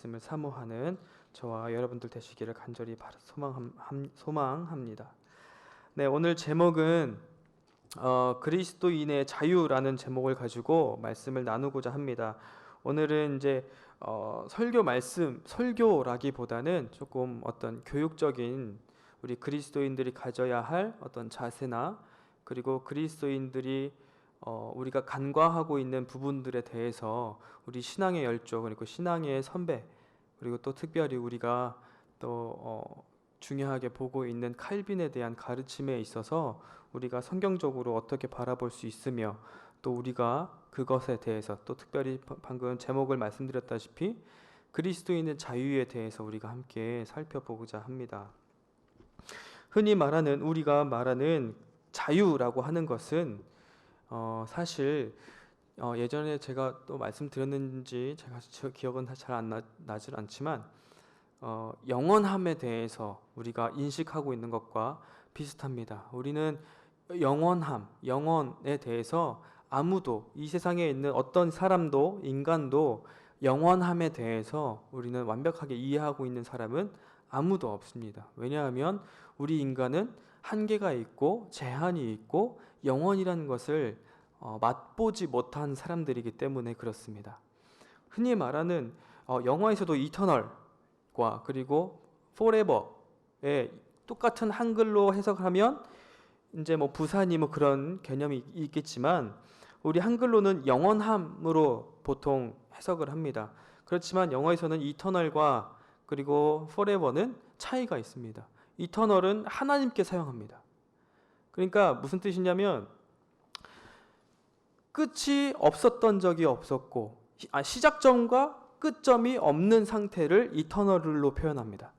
말씀을 사모하는 저와 여러분들 되시기를 간절히 소망합니다. 네, 오늘 제목은 그리스도인의 자유라는 제목을 가지고 말씀을 나누고자 합니다. 오늘은 이제 설교라기보다는 조금 어떤 교육적인 우리 그리스도인들이 가져야 할 어떤 자세나 그리고 그리스도인들이 우리가 간과하고 있는 부분들에 대해서 우리 신앙의 열조 그리고 신앙의 선배 그리고 또 특별히 우리가 또 중요하게 보고 있는 칼빈에 대한 가르침에 있어서 우리가 성경적으로 어떻게 바라볼 수 있으며 또 우리가 그것에 대해서 또 특별히 방금 제목을 말씀드렸다시피 그리스도인의 자유에 대해서 우리가 함께 살펴보고자 합니다. 흔히 우리가 말하는 자유라고 하는 것은 사실 예전에 제가 또 말씀드렸는지 제가 기억은 잘 안 나질 않지만 영원함에 대해서 우리가 인식하고 있는 것과 비슷합니다. 우리는 영원에 대해서 아무도 이 세상에 있는 어떤 사람도 인간도 영원함에 대해서 우리는 완벽하게 이해하고 있는 사람은 아무도 없습니다. 왜냐하면 우리 인간은 한계가 있고 제한이 있고 영원이라는 것을 맛보지 못한 사람들이기 때문에 그렇습니다. 흔히 말하는 영어에서도 이터널과 그리고 forever의 똑같은 한글로 해석을 하면 이제 부산이 그런 개념이 있겠지만 우리 한글로는 영원함으로 보통 해석을 합니다. 그렇지만 영어에서는 이터널과 그리고 forever는 차이가 있습니다. 이터널은 하나님께 사용합니다. 그러니까 무슨 뜻이냐면 끝이 없었던 적이 없었고 시작점과 끝점이 없는 상태를 이터널로 표현합니다.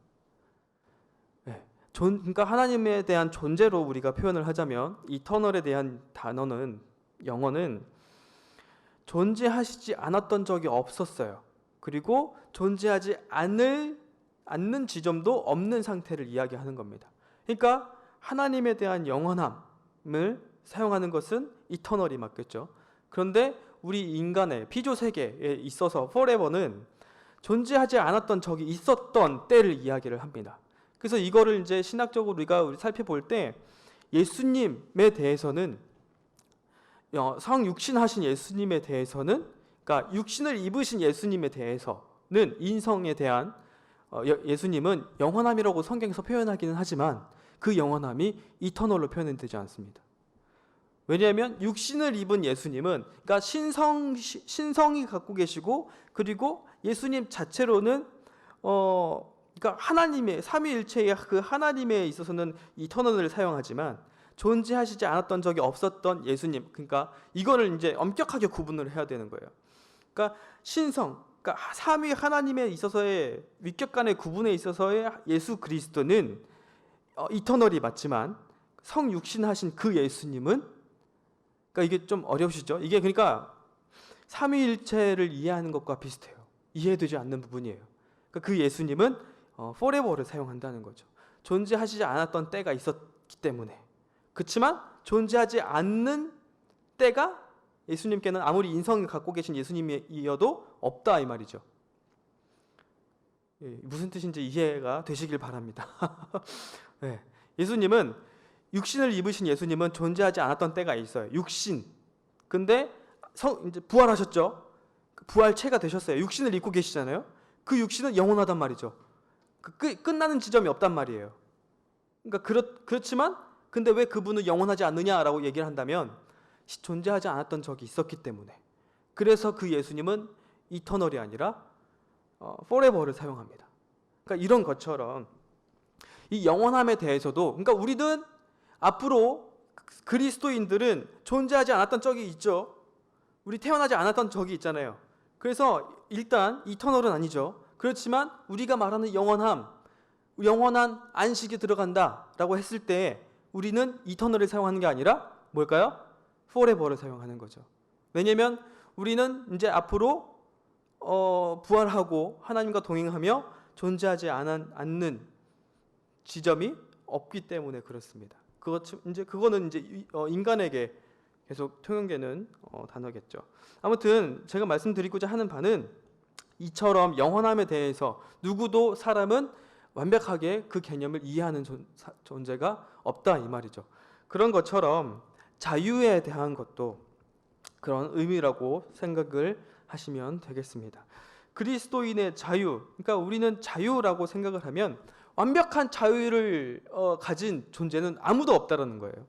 그러니까 하나님에 대한 존재로 우리가 표현을 하자면 이터널에 대한 영어는 존재하시지 않았던 적이 없었어요. 그리고 존재하지 않는 지점도 없는 상태를 이야기하는 겁니다. 그러니까 하나님에 대한 영원함을 사용하는 것은 이터널이 맞겠죠. 그런데 우리 인간의 피조 세계에 있어서 forever는 존재하지 않았던 적이 있었던 때를 이야기를 합니다. 그래서 이거를 이제 신학적으로 우리가 살펴볼 때 예수님에 대해서는 성육신하신 예수님에 대해서는 그러니까 육신을 입으신 예수님에 대해서는 인성에 대한 예수님은 영원함이라고 성경에서 표현하기는 하지만 그 영원함이 이터널로 표현되지 않습니다. 왜냐하면 육신을 입은 예수님은 그러니까 신성이 갖고 계시고 그리고 예수님 자체로는 그러니까 하나님의 삼위일체의 그 하나님에 있어서는 이터널을 사용하지만 존재하시지 않았던 적이 없었던 예수님, 그러니까 이거를 이제 엄격하게 구분을 해야 되는 거예요. 그러니까 그러니까 삼위 하나님에 있어서의 위격 간의 구분에 있어서의 예수 그리스도는 이터널이 맞지만 성육신하신 그 예수님은 그러니까 이게 좀 어려우시죠? 이게 그러니까 삼위일체를 이해하는 것과 비슷해요. 이해되지 않는 부분이에요. 그러니까 그 예수님은 forever를 사용한다는 거죠. 존재하시지 않았던 때가 있었기 때문에. 그렇지만 존재하지 않는 때가 예수님께는 아무리 인성을 갖고 계신 예수님이어도 없다 이 말이죠. 무슨 뜻인지 이해가 되시길 바랍니다. 네. 예수님은 육신을 입으신 예수님은 존재하지 않았던 때가 있어요. 육신. 근데 이제 부활하셨죠. 부활체가 되셨어요. 육신을 입고 계시잖아요. 그 육신은 영원하단 말이죠. 끝나는 지점이 없단 말이에요. 그러니까 그렇지만 근데 왜 그분은 영원하지 않느냐라고 얘기를 한다면 존재하지 않았던 적이 있었기 때문에. 그래서 그 예수님은 이터널이 아니라 forever를 사용합니다. 그러니까 이런 것처럼 이 영원함에 대해서도 그러니까 우리는 앞으로 그리스도인들은 존재하지 않았던 적이 있죠. 우리 태어나지 않았던 적이 있잖아요. 그래서 일단 이터널은 아니죠. 그렇지만 우리가 말하는 영원한 안식에 들어간다라고 했을 때 우리는 이터널을 사용하는 게 아니라 뭘까요? forever를 사용하는 거죠. 왜냐하면 우리는 이제 앞으로 부활하고 하나님과 동행하며 존재하지 않는 지점이 없기 때문에 그렇습니다. 그거는 이제 인간에게 계속 통용되는 단어겠죠. 아무튼 제가 말씀드리고자 하는 바는 이처럼 영원함에 대해서 누구도 사람은 완벽하게 그 개념을 이해하는 존재가 없다 이 말이죠. 그런 것처럼 자유에 대한 것도 그런 의미라고 생각을 하시면 되겠습니다. 그리스도인의 자유, 그러니까 우리는 자유라고 생각을 하면 완벽한 자유를 가진 존재는 아무도 없다라는 거예요.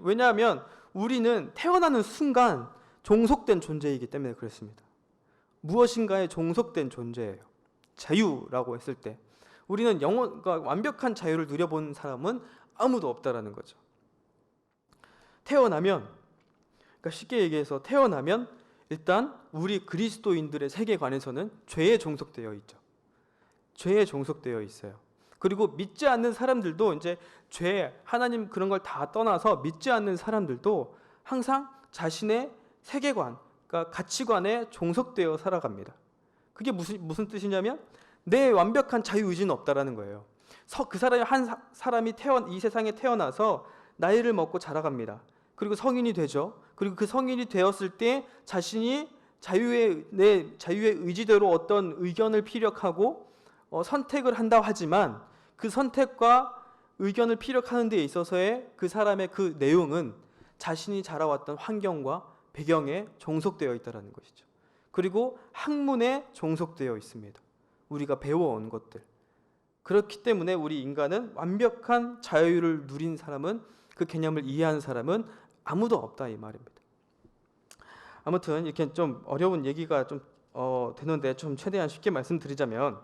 왜냐하면 우리는 태어나는 순간 종속된 존재이기 때문에 그렇습니다. 무엇인가에 종속된 존재예요. 자유라고 했을 때 우리는 그러니까 완벽한 자유를 누려본 사람은 아무도 없다라는 거죠. 태어나면, 그러니까 쉽게 얘기해서 태어나면 일단 우리 그리스도인들의 세계관에서는 죄에 종속되어 있죠. 죄에 종속되어 있어요. 그리고 믿지 않는 사람들도 이제 죄, 하나님 그런 걸 다 떠나서 믿지 않는 사람들도 항상 자신의 세계관, 그러니까 가치관에 종속되어 살아갑니다. 그게 무슨 뜻이냐면 내 완벽한 자유의지는 없다라는 거예요. 그 사람이 한 사람이 이 세상에 태어나서 나이를 먹고 자라갑니다. 그리고 성인이 되죠. 그리고 그 성인이 되었을 때 자신이 내 자유의 의지대로 어떤 의견을 피력하고 선택을 한다 하지만 그 선택과 의견을 피력하는 데 있어서의 그 사람의 그 내용은 자신이 자라왔던 환경과 배경에 종속되어 있다는 것이죠. 그리고 학문에 종속되어 있습니다. 우리가 배워온 것들. 그렇기 때문에 우리 인간은 완벽한 자유를 누린 사람은, 그 개념을 이해한 사람은 아무도 없다 이 말입니다. 아무튼 이렇게 좀 어려운 얘기가 좀 되는데 좀 최대한 쉽게 말씀드리자면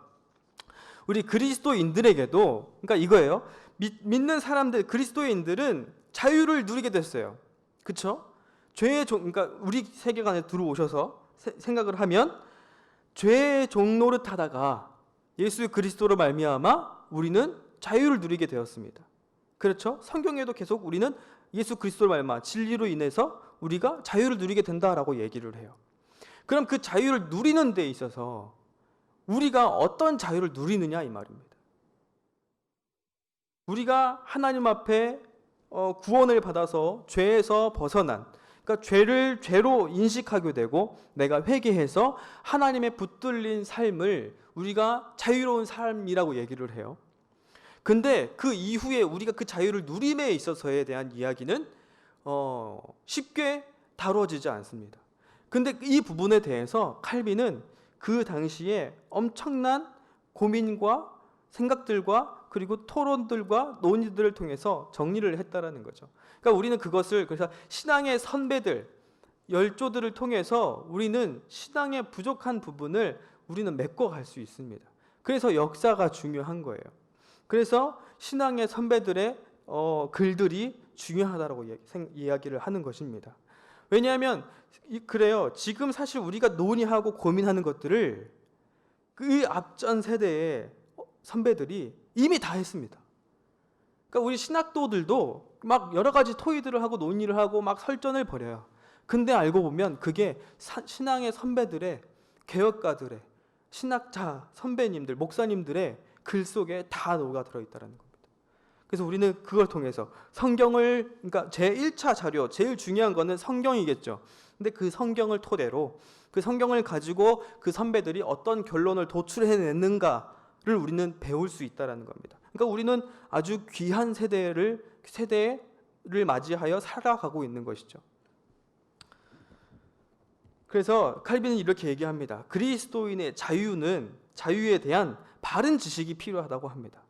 우리 그리스도인들에게도, 그러니까 이거예요. 믿는 사람들, 그리스도인들은 자유를 누리게 됐어요. 그렇죠? 그러니까 우리 세계관에 들어오셔서 생각을 하면 죄의 종노릇하다가 예수 그리스도로 말미암아 우리는 자유를 누리게 되었습니다. 그렇죠? 성경에도 계속 우리는 예수 그리스도로 말미암아 진리로 인해서 우리가 자유를 누리게 된다라고 얘기를 해요. 그럼 그 자유를 누리는 데 있어서 우리가 어떤 자유를 누리느냐 이 말입니다. 우리가 하나님 앞에 구원을 받아서 죄에서 벗어난, 그러니까 죄를 죄로 인식하게 되고 내가 회개해서 하나님의 붙들린 삶을 우리가 자유로운 삶이라고 얘기를 해요. 근데 그 이후에 우리가 그 자유를 누림에 있어서에 대한 이야기는 쉽게 다뤄지지 않습니다. 근데 이 부분에 대해서 칼빈은 그 당시에 엄청난 고민과 생각들과 그리고 토론들과 논의들을 통해서 정리를 했다라는 거죠. 그러니까 우리는 그것을, 그래서 신앙의 선배들, 열조들을 통해서 우리는 신앙의 부족한 부분을 우리는 메꿔갈 수 있습니다. 그래서 역사가 중요한 거예요. 그래서 신앙의 선배들의 글들이 중요하다고 이야기를 하는 것입니다. 왜냐하면 그래요. 지금 사실 우리가 논의하고 고민하는 것들을 그 앞전 세대의 선배들이 이미 다 했습니다. 그러니까 우리 신학도들도 막 여러 가지 토의들을 하고 논의를 하고 막 설전을 벌여요. 근데 알고 보면 그게 신앙의 선배들의, 개혁가들의, 신학자 선배님들, 목사님들의 글 속에 다 녹아들어 있다는 겁니다. 그래서 우리는 그걸 통해서 성경을, 그러니까 제1차 자료, 제일 중요한 거는 성경이겠죠. 근데 그 성경을 토대로, 그 성경을 가지고 그 선배들이 어떤 결론을 도출해냈는가를 우리는 배울 수 있다는 겁니다. 그러니까 우리는 아주 귀한 세대를 맞이하여 살아가고 있는 것이죠. 그래서 칼빈은 이렇게 얘기합니다. 그리스도인의 자유에 대한 바른 지식이 필요하다고 합니다.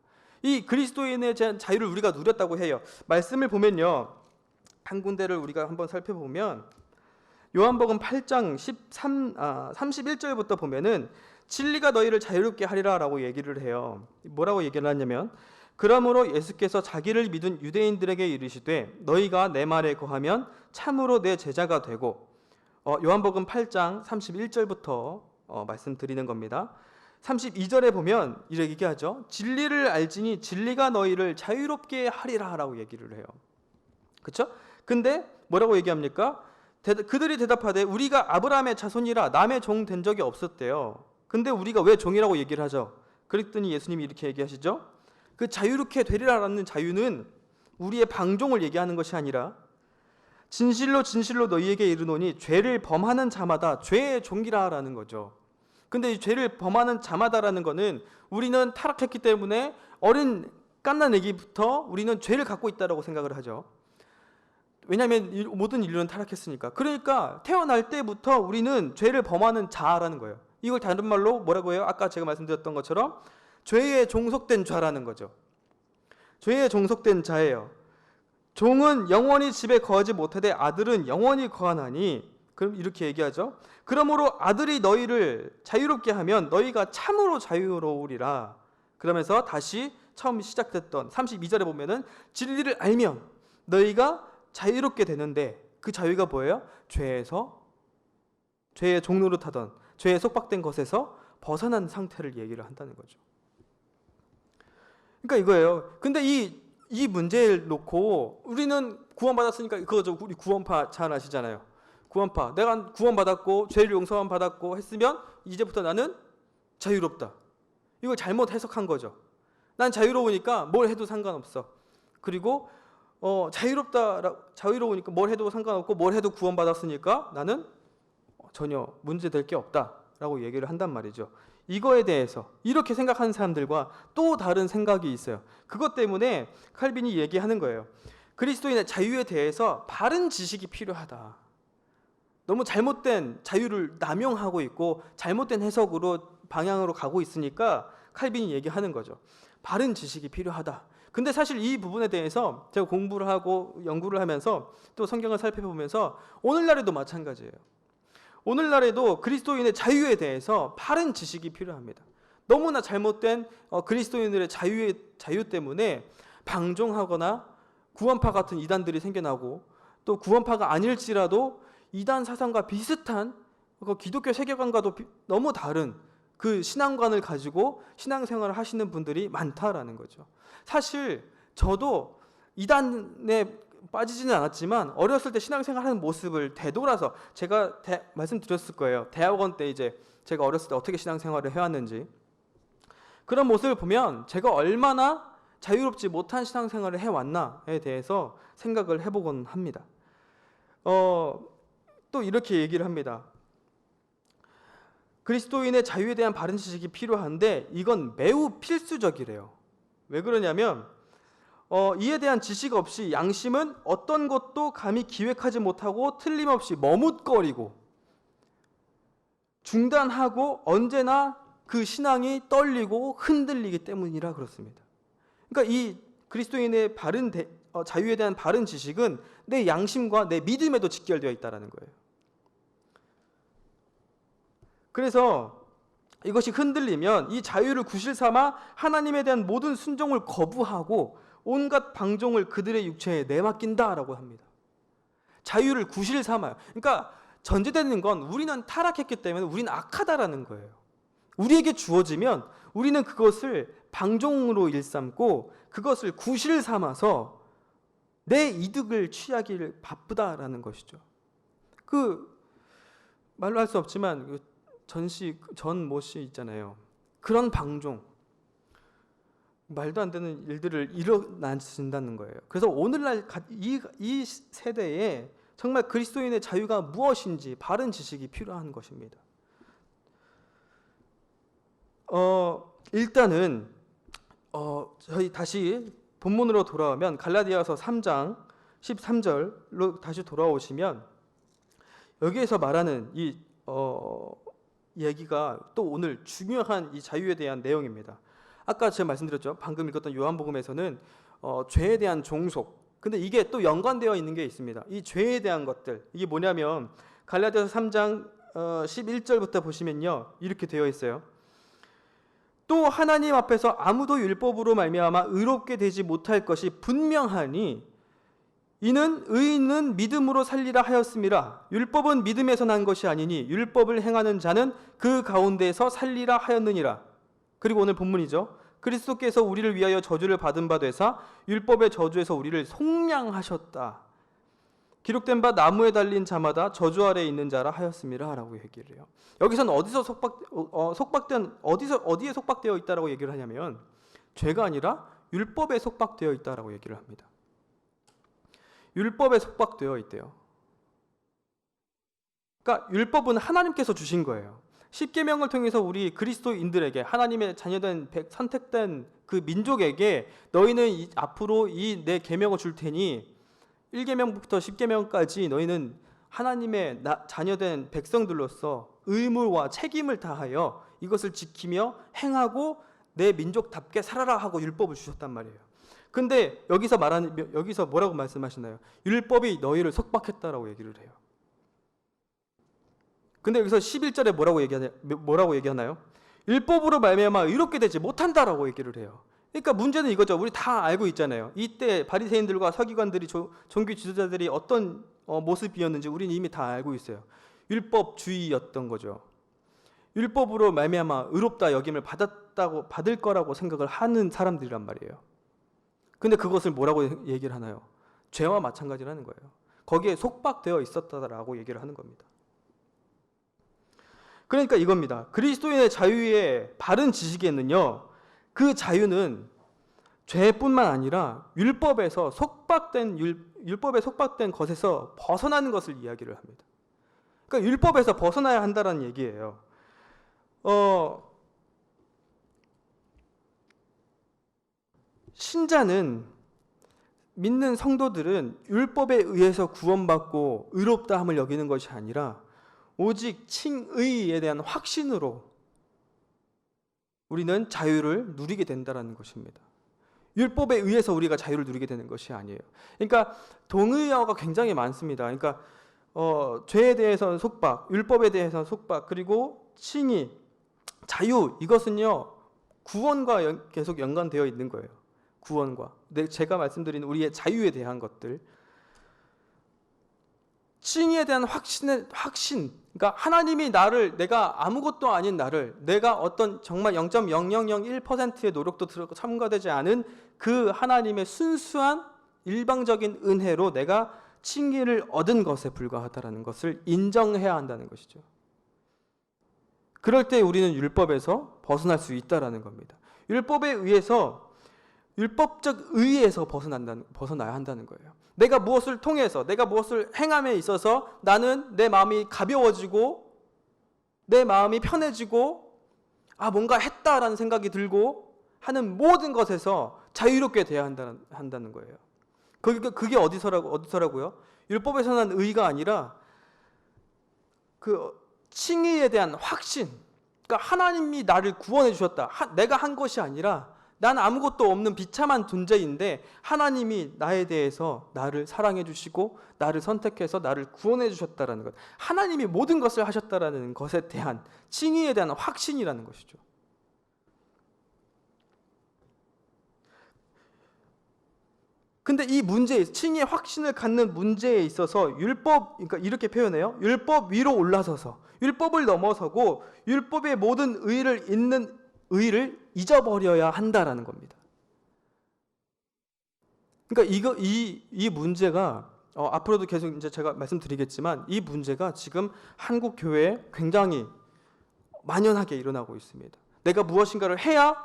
이 그리스도인에 대한 자유를 우리가 누렸다고 해요. 말씀을 보면요, 한 군데를 우리가 한번 살펴보면 요한복음 8장 31절부터 보면은 진리가 너희를 자유롭게 하리라 라고 얘기를 해요. 뭐라고 얘기를 하냐면, 그러므로 예수께서 자기를 믿은 유대인들에게 이르시되 너희가 내 말에 거하면 참으로 내 제자가 되고, 요한복음 8장 31절부터 말씀드리는 겁니다. 32절에 보면 이렇게 얘기하죠. 진리를 알지니 진리가 너희를 자유롭게 하리라 라고 얘기를 해요. 그렇죠? 근데 뭐라고 얘기합니까? 그들이 대답하되 우리가 아브라함의 자손이라 남의 종 된 적이 없었대요. 근데 우리가 왜 종이라고 얘기를 하죠? 그랬더니 예수님이 이렇게 얘기하시죠. 그 자유롭게 되리라라는 자유는 우리의 방종을 얘기하는 것이 아니라 진실로 진실로 너희에게 이르노니 죄를 범하는 자마다 죄의 종이라라는 거죠. 근데 이 죄를 범하는 자마다라는 거는 우리는 타락했기 때문에 어린 갓난 아기부터 우리는 죄를 갖고 있다고 생각을 하죠. 왜냐하면 모든 인류는 타락했으니까. 그러니까 태어날 때부터 우리는 죄를 범하는 자라는 거예요. 이걸 다른 말로 뭐라고 해요? 아까 제가 말씀드렸던 것처럼 죄에 종속된 자라는 거죠. 죄에 종속된 자예요. 종은 영원히 집에 거하지 못하되 아들은 영원히 거하나니, 그럼 이렇게 얘기하죠. 그러므로 아들이 너희를 자유롭게 하면 너희가 참으로 자유로우리라. 그러면서 다시 처음 시작됐던 32절에 보면은 진리를 알면 너희가 자유롭게 되는데, 그 자유가 뭐예요? 죄의 종노릇하던 죄에 속박된 것에서 벗어난 상태를 얘기를 한다는 거죠. 그러니까 이거예요. 근데 이 문제를 놓고 우리는 구원받았으니까 그거죠. 우리 구원파 잘 아시잖아요. 구원파. 내가 구원받았고 죄를 용서만 받았고 했으면 이제부터 나는 자유롭다. 이걸 잘못 해석한 거죠. 난 자유로우니까 뭘 해도 상관없어. 그리고 자유로우니까 뭘 해도 상관없고 뭘 해도 구원받았으니까 나는 전혀 문제될 게 없다라고 얘기를 한단 말이죠. 이거에 대해서 이렇게 생각하는 사람들과 또 다른 생각이 있어요. 그것 때문에 칼빈이 얘기하는 거예요. 그리스도인의 자유에 대해서 바른 지식이 필요하다. 너무 잘못된 자유를 남용하고 있고 잘못된 해석으로 방향으로 가고 있으니까 칼빈이 얘기하는 거죠. 바른 지식이 필요하다. 근데 사실 이 부분에 대해서 제가 공부를 하고 연구를 하면서 또 성경을 살펴보면서 오늘날에도 마찬가지예요. 오늘날에도 그리스도인의 자유에 대해서 바른 지식이 필요합니다. 너무나 잘못된 그리스도인들의 자유 때문에 방종하거나 구원파 같은 이단들이 생겨나고, 또 구원파가 아닐지라도 이단 사상과 비슷한 기독교 세계관과도 너무 다른 그 신앙관을 가지고 신앙생활을 하시는 분들이 많다라는 거죠. 사실 저도 이단에 빠지지는 않았지만 어렸을 때 신앙생활하는 모습을 되돌아서 제가 말씀드렸을 거예요. 대학원 때 이제 제가 어렸을 때 어떻게 신앙생활을 해왔는지, 그런 모습을 보면 제가 얼마나 자유롭지 못한 신앙생활을 해왔나에 대해서 생각을 해보곤 합니다. 또 이렇게 얘기를 합니다. 그리스도인의 자유에 대한 바른 지식이 필요한데 이건 매우 필수적이래요. 왜 그러냐면 이에 대한 지식 없이 양심은 어떤 것도 감히 기획하지 못하고 틀림없이 머뭇거리고 중단하고 언제나 그 신앙이 떨리고 흔들리기 때문이라 그렇습니다. 그러니까 이 그리스도인의 자유에 대한 바른 지식은 내 양심과 내 믿음에도 직결되어 있다는 거예요. 그래서 이것이 흔들리면 이 자유를 구실 삼아 하나님에 대한 모든 순종을 거부하고 온갖 방종을 그들의 육체에 내맡긴다라고 합니다. 자유를 구실 삼아요. 그러니까 전제되는 건 우리는 타락했기 때문에 우리는 악하다라는 거예요. 우리에게 주어지면 우리는 그것을 방종으로 일삼고 그것을 구실 삼아서 내 이득을 취하기를 바쁘다라는 것이죠. 말로 할 수 없지만 전모씨 있잖아요. 그런 방종, 말도 안 되는 일들을 일어나신다는 거예요. 그래서 오늘날 이 세대에 정말 그리스도인의 자유가 무엇인지 바른 지식이 필요한 것입니다. 일단은 저희 다시 본문으로 돌아오면 갈라디아서 3장 13절로 다시 돌아오시면 여기에서 말하는 이 얘기가 또 오늘 중요한 이 자유에 대한 내용입니다. 아까 제가 말씀드렸죠. 방금 읽었던 요한복음에서는 죄에 대한 종속. 근데 이게 또 연관되어 있는 게 있습니다. 이 죄에 대한 것들. 이게 뭐냐면 갈라디아서 3장 11절부터 보시면요. 이렇게 되어 있어요. 또 하나님 앞에서 아무도 율법으로 말미암아 의롭게 되지 못할 것이 분명하니 이는 의인은 믿음으로 살리라 하였음이라. 율법은 믿음에서 난 것이 아니니 율법을 행하는 자는 그 가운데에서 살리라 하였느니라. 그리고 오늘 본문이죠. 그리스도께서 우리를 위하여 저주를 받은 바 되사 율법의 저주에서 우리를 속량하셨다. 기록된 바 나무에 달린 자마다 저주 아래에 있는 자라 하였음이라 라고 얘기를 해요. 여기서는 어디에 속박되어 있다라고 얘기를 하냐면 죄가 아니라 율법에 속박되어 있다라고 얘기를 합니다. 율법에 속박되어 있대요. 그러니까 율법은 하나님께서 주신 거예요. 십계명을 통해서 우리 그리스도인들에게, 하나님의 자녀된 선택된 그 민족에게 너희는 앞으로 이 내 계명을 줄 테니 1계명부터 10계명까지 너희는 하나님의 자녀된 백성들로서 의무와 책임을 다하여 이것을 지키며 행하고 내 민족답게 살아라 하고 율법을 주셨단 말이에요. 근데 여기서 뭐라고 말씀하시나요? 율법이 너희를 속박했다라고 얘기를 해요. 근데 여기서 11절에 뭐라고 얘기하나요? 율법으로 말미암아 의롭게 되지 못한다라고 얘기를 해요. 그러니까 문제는 이거죠. 우리 다 알고 있잖아요. 이때 바리새인들과 서기관들이, 종교 지도자들이 어떤 모습이었는지 우리는 이미 다 알고 있어요. 율법주의였던 거죠. 율법으로 말미암아 의롭다 여김을 받을 거라고 생각을 하는 사람들이란 말이에요. 근데 그것을 뭐라고 얘기를 하나요? 죄와 마찬가지라는 거예요. 거기에 속박되어 있었다라고 얘기를 하는 겁니다. 그러니까 이겁니다. 그리스도인의 자유의 바른 지식에는요, 그 자유는 죄뿐만 아니라 율법에 속박된 것에서 벗어나는 것을 이야기를 합니다. 그러니까 율법에서 벗어나야 한다는 얘기예요. 신자는, 믿는 성도들은 율법에 의해서 구원받고 의롭다함을 여기는 것이 아니라 오직 칭의에 대한 확신으로 우리는 자유를 누리게 된다는 것입니다. 율법에 의해서 우리가 자유를 누리게 되는 것이 아니에요. 그러니까 동의어가 굉장히 많습니다. 그러니까 죄에 대해서는 속박, 율법에 대해서는 속박, 그리고 칭의, 자유, 이것은요 구원과 계속 연관되어 있는 거예요. 구원과 제가 말씀드린 우리의 자유에 대한 것들, 칭의에 대한 확신, 그러니까 하나님이 내가 아무것도 아닌 내가 어떤 정말 0.0001%의 노력도 첨가되지 않은 그 하나님의 순수한 일방적인 은혜로 내가 칭의를 얻은 것에 불과하다는 것을 인정해야 한다는 것이죠. 그럴 때 우리는 율법에서 벗어날 수 있다는 겁니다. 율법적 의에서 벗어나야 한다는 거예요. 내가 무엇을 통해서, 내가 무엇을 행함에 있어서 나는 내 마음이 가벼워지고 내 마음이 편해지고 뭔가 했다라는 생각이 들고 하는 모든 것에서 자유롭게 돼야 한다는 거예요. 그게 어디서라고요? 율법에서 난 의가 아니라 그 칭의에 대한 확신, 그러니까 하나님이 나를 구원해 주셨다. 내가 한 것이 아니라 난 아무것도 없는 비참한 존재인데 하나님이 나에 대해서 나를 사랑해 주시고 나를 선택해서 나를 구원해 주셨다라는 것, 하나님이 모든 것을 하셨다라는 것에 대한 칭의에 대한 확신이라는 것이죠. 근데 이 문제, 칭의의 확신을 갖는 문제에 있어서 그러니까 이렇게 표현해요. 율법 위로 올라서서 율법을 넘어서고 율법의 모든 의를 잇는 의를 잊어버려야 한다라는 겁니다. 그러니까 이 문제가 앞으로도 계속 이제 제가 말씀드리겠지만 이 문제가 지금 한국 교회에 굉장히 만연하게 일어나고 있습니다. 내가 무엇인가를 해야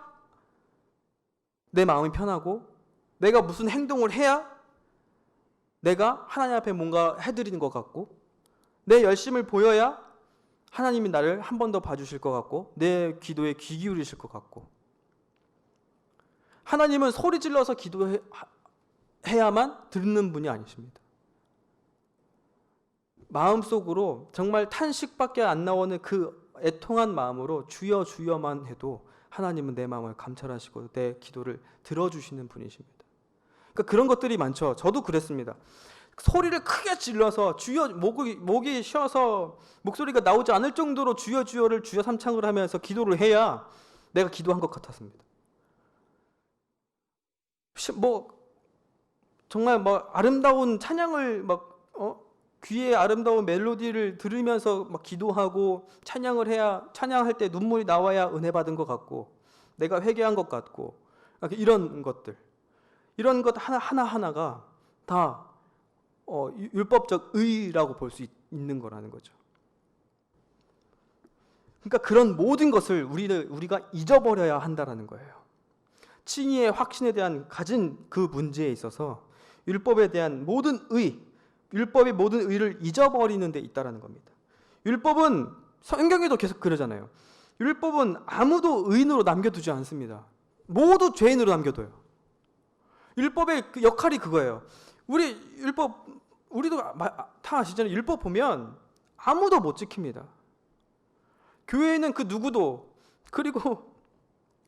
내 마음이 편하고 내가 무슨 행동을 해야 내가 하나님 앞에 뭔가 해드리는 것 같고 내 열심을 보여야 하나님이 나를 한 번 더 봐주실 것 같고 내 기도에 귀 기울이실 것 같고, 하나님은 소리 질러서 기도해야만 듣는 분이 아니십니다. 마음속으로 정말 탄식밖에 안 나오는 그 애통한 마음으로 주여 주여만 해도 하나님은 내 마음을 감찰하시고 내 기도를 들어주시는 분이십니다. 그러니까 그런 것들이 많죠. 저도 그랬습니다. 소리를 크게 질러서 주여, 목이 쉬어서 목소리가 나오지 않을 정도로 주여 주여를 주여 삼창을 하면서 기도를 해야 내가 기도한 것 같았습니다. 정말 아름다운 찬양을 귀에 아름다운 멜로디를 들으면서 기도하고 찬양을 해야, 찬양할 때 눈물이 나와야 은혜 받은 것 같고 내가 회개한 것 같고, 이런 것들, 이런 것 하나하나가 다 율법적 의라고 볼 수 있는 거라는 거죠. 그러니까 그런 모든 것을 우리가 잊어버려야 한다는 거예요. 칭의의 확신에 대한 가진 그 문제에 있어서 율법에 대한 모든 율법의 모든 의를 잊어버리는 데 있다는 겁니다. 율법은 성경에도 계속 그러잖아요. 율법은 아무도 의인으로 남겨두지 않습니다. 모두 죄인으로 남겨둬요. 율법의 그 역할이 그거예요. 우리도 다 아시잖아요. 율법 보면 아무도 못 지킵니다. 교회에는 그 누구도, 그리고